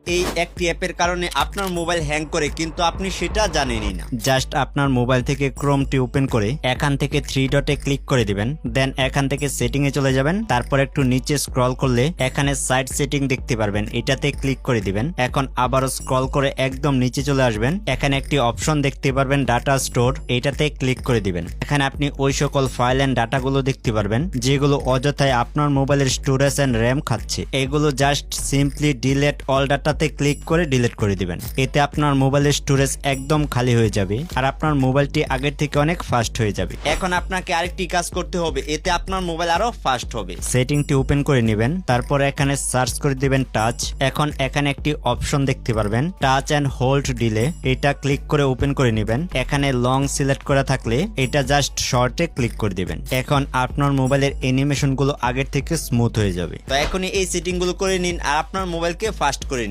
এই একটি অ্যাপের কারণে আপনার মোবাইল হ্যাং করে, কিন্তু আপনি সেটা জানেনই না। জাস্ট আপনার মোবাইল থেকে ক্রোমটি ওপেন করে এখান থেকে 3 ডটে ক্লিক করে দিবেন। দেন এখান থেকে সেটিং এ চলে যাবেন। তারপর একটু নিচে স্ক্রল করলে এখানে সাইড সেটিং দেখতে পারবেন, এটাতে ক্লিক করে দিবেন। এখন আবারও স্ক্রল করে একদম নিচে চলে আসবেন। এখানে একটি অপশন দেখতে পারবেন ডাটা স্টোর, এটাতে ক্লিক করে দিবেন। এখানে আপনি ওই সকল ফাইল এন্ড ডাটাগুলো দেখতে পারবেন যেগুলো অযথায় আপনার মোবাইলের স্টোরেজ এন্ড র্যাম খাচ্ছে। এগুলো জাস্ট সিম্পলি ডিলিট অল ডাটাতে ক্লিক করে ডিলিট করে দিবেন। এতে আপনার মোবাইলের স্টোরেজ একদম খালি হয়ে যাবে আর আপনার মোবাইলটি আগের থেকে অনেক ফাস্ট হয়ে যাবে। এখন আপনাকে আরেকটি কাজ করতে হবে, এতে আপনার মোবাইল আরো ফাস্ট হবে। সেটিংটি ওপেন করে নেবেন, তারপর এখানে সার্চ করে দিবেন টাচ। এখন এখানে একটি অপশন দেখতে পারবেন টাচ এন্ড হোল্ড ডিলে, এটা ক্লিক করে ওপেন করে নেবেন। এখানে লং সিলেক্ট করা থাকলে এটা জাস্ট শর্টে ক্লিক করে দিবেন। এখন আপনার মোবাইলের অ্যানিমেশন গুলো আগের থেকে স্মুথ হয়ে যাবে। তো এখনই এই সেটিং গুলো করে নিন আর আপনার মোবাইলকে ফাস্ট করে নিন।